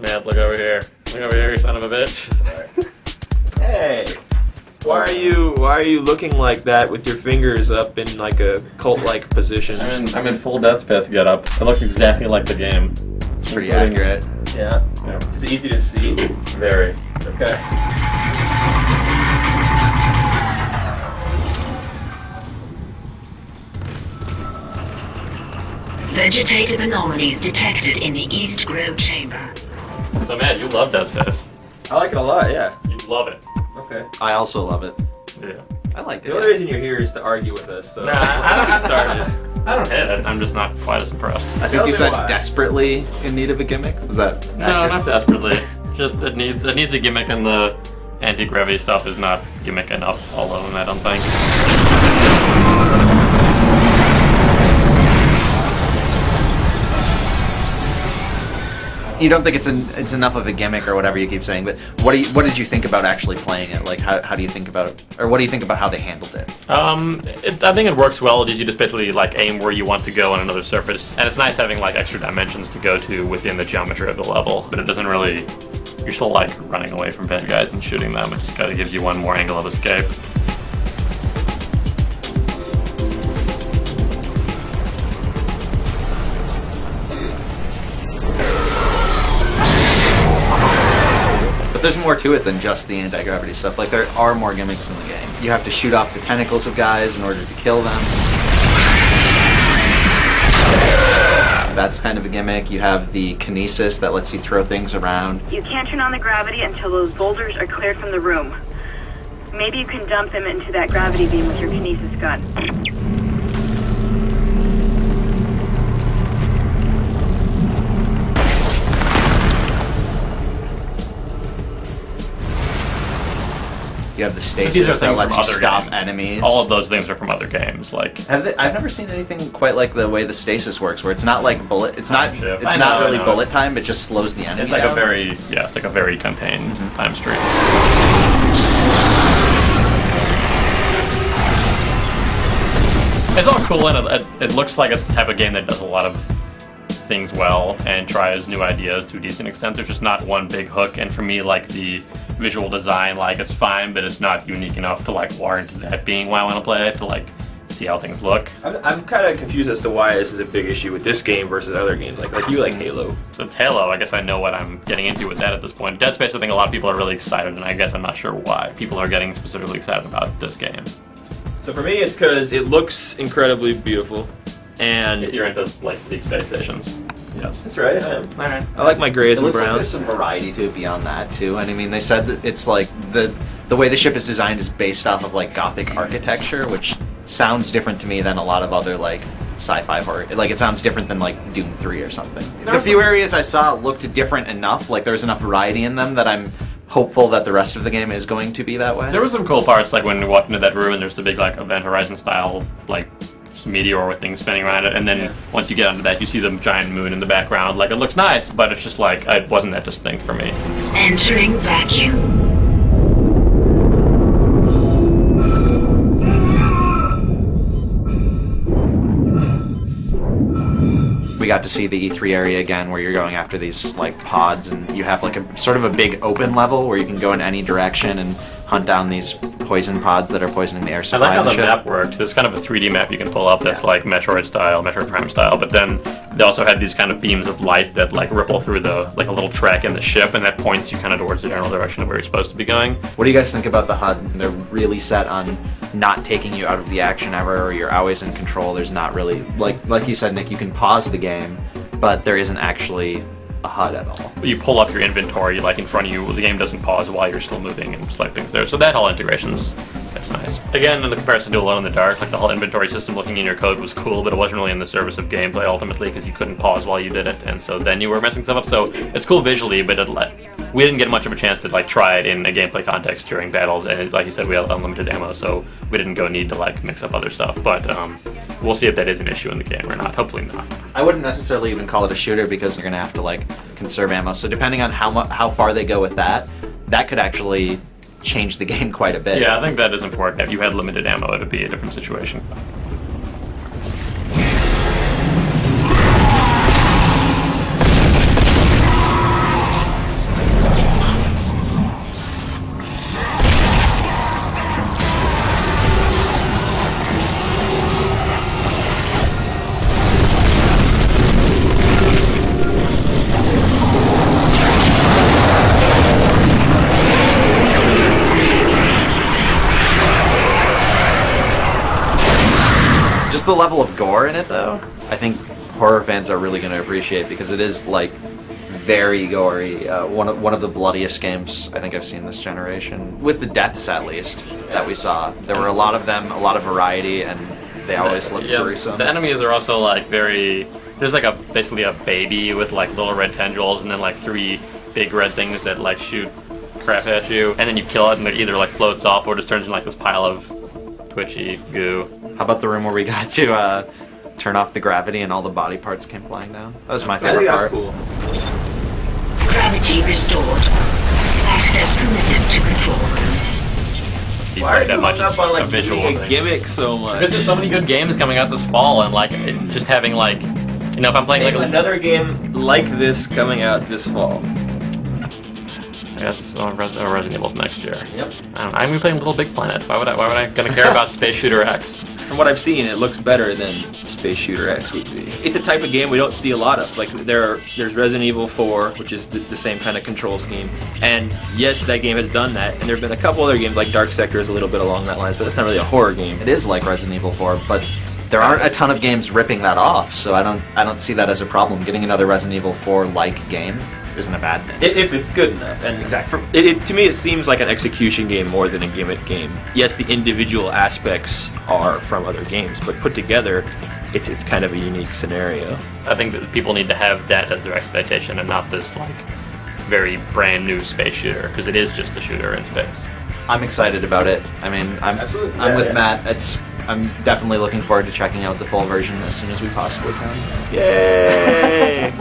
Man, look over here. Look over here, you son of a bitch. Hey! Why are you looking like that with your fingers up in like a cult-like position? I'm in full Dead Space getup. It looks exactly like the game. It's pretty accurate. Yeah. Is it easy to see? Very. Okay. Vegetative anomalies detected in the East Grove chamber. So Matt, you love Dead Space. I like it a lot, yeah. You love it. Okay. I also love it. Yeah. I liked it. The only reason you're here is to argue with us, so Nah, let's get started. I don't hate it. I'm just not quite as impressed. I think you said desperately in need of a gimmick. Was that No, accurate? not desperately. Just it needs a gimmick, and the anti-gravity stuff is not gimmick enough alone, I don't think. You don't think it's enough of a gimmick or whatever you keep saying, but what did you think about actually playing it? Like, how do you think about it, or what do you think about how they handled it? I think it works well. You just basically like aim where you want to go on another surface, and it's nice having like extra dimensions to go to within the geometry of the level. But it doesn't really. You're still like running away from bad guys and shooting them. It just kind of gives you one more angle of escape. There's more to it than just the anti-gravity stuff. Like, there are more gimmicks in the game. You have to shoot off the tentacles of guys in order to kill them. That's kind of a gimmick. You have the kinesis that lets you throw things around. You can't turn on the gravity until those boulders are cleared from the room. Maybe you can dump them into that gravity beam with your kinesis gun. You have the stasis that lets you stop enemies. All of those things are from other games. Like I've never seen anything quite like the way the stasis works, where it's not like bullet. It's not really bullet time. It just slows the enemy It's like down. it's like a very contained time stream. It's all cool, and it looks like it's the type of game that does a lot of things well and tries new ideas to a decent extent. There's just not one big hook, and for me, like, the visual design, like, it's fine, but it's not unique enough to like warrant that being why I want to play it, to like see how things look. I'm kind of confused as to why this is a big issue with this game versus other games. Like you like Halo. So it's Halo. I guess I know what I'm getting into with that at this point. Dead Space, I think a lot of people are really excited, and I guess I'm not sure why people are getting specifically excited about this game. So for me, it's because it looks incredibly beautiful, and If you're into like big space stations. Yes. That's right. I am. Alright. I like my grays and Like browns. there's some variety to it beyond that too. And I mean, they said that it's like the way the ship is designed is based off of like Gothic architecture, which sounds different to me than a lot of other like sci-fi horror. Like, it sounds different than like Doom 3 or something. The few areas I saw looked different enough. Like, there's enough variety in them that I'm hopeful that the rest of the game is going to be that way. There were some cool parts, like when you walk into that room and there's the big like Event Horizon style like meteor with things spinning around it, and then once you get onto that, you see the giant moon in the background. Like, it looks nice, but it's just like it wasn't that distinct for me. Entering vacuum. We got to see the E3 area again, where you're going after these like pods, and you have like a sort of a big open level where you can go in any direction and hunt down these poison pods that are poisoning the air I supply like how of the the ship. map worked. There's kind of a 3D map you can pull up that's like Metroid style, Metroid Prime style, but then they also had these kind of beams of light that like ripple through the like a little track in the ship, and that points you kind of towards the general direction of where you're supposed to be going. What do you guys think about the HUD? They're really set on not taking you out of the action ever, or you're always in control. There's not really, like you said, Nick, you can pause the game, but there isn't actually a HUD at all. You pull up your inventory like in front of you, the game doesn't pause while you're still moving and select things there. So that whole integration's that's nice. Again, in the comparison to Alone in the Dark, like the whole inventory system looking in your code was cool, but it wasn't really in the service of gameplay ultimately, because you couldn't pause while you did it, and so then you were messing stuff up. So it's cool visually, but we didn't get much of a chance to like try it in a gameplay context during battles, and like you said, we had unlimited ammo, so we didn't go need to like mix up other stuff. But we'll see if that is an issue in the game or not. Hopefully not. I wouldn't necessarily even call it a shooter, because you're gonna have to like conserve ammo. So depending on how far they go with that, that could actually change the game quite a bit. Yeah, I think that is important. If you had limited ammo, it would be a different situation. just the level of gore in it, though, I think horror fans are really going to appreciate, because it is like very gory. One of the bloodiest games I think I've seen this generation, with the deaths at least that we saw. There were a lot of them, a lot of variety, and they always looked gruesome. The enemies are also like very. There's like basically a baby with like little red tendrils, and then like 3 big red things that like shoot crap at you, and then you kill it, and it either like floats off or just turns into like this pile of twitchy goo. How about the room where we got to turn off the gravity and all the body parts came flying down? That was my favorite part. Cool. Gravity restored. Access permitted to control room. Why are you that much up on like a visual being a thing. gimmick so much? Because there's so many good games coming out this fall, and like just having like, you know, if I'm playing like another game like this coming out this fall. I guess Resident Evil's next year. Yep. I don't know. I'm gonna be playing Little Big Planet. Why would I gonna care about Space Shooter X? From what I've seen, it looks better than Space Shooter X would be. It's a type of game we don't see a lot of. Like there's Resident Evil 4, which is the same kind of control scheme, and yes, that game has done that. And there've been a couple other games, like Dark Sector is a little bit along that line, but it's not really a horror game. It is like Resident Evil 4, but there aren't a ton of games ripping that off, so I don't see that as a problem. Getting another Resident Evil 4-like game isn't a bad thing. If it's good enough. And exactly. To me, it seems like an execution game more than a gimmick game. Yes, the individual aspects are from other games, but put together, it's kind of a unique scenario. I think that people need to have that as their expectation, and not this like very brand new space shooter, because it is just a shooter in space. I'm excited about it. I mean, I'm with Matt. I'm definitely looking forward to checking out the full version as soon as we possibly can. Yay!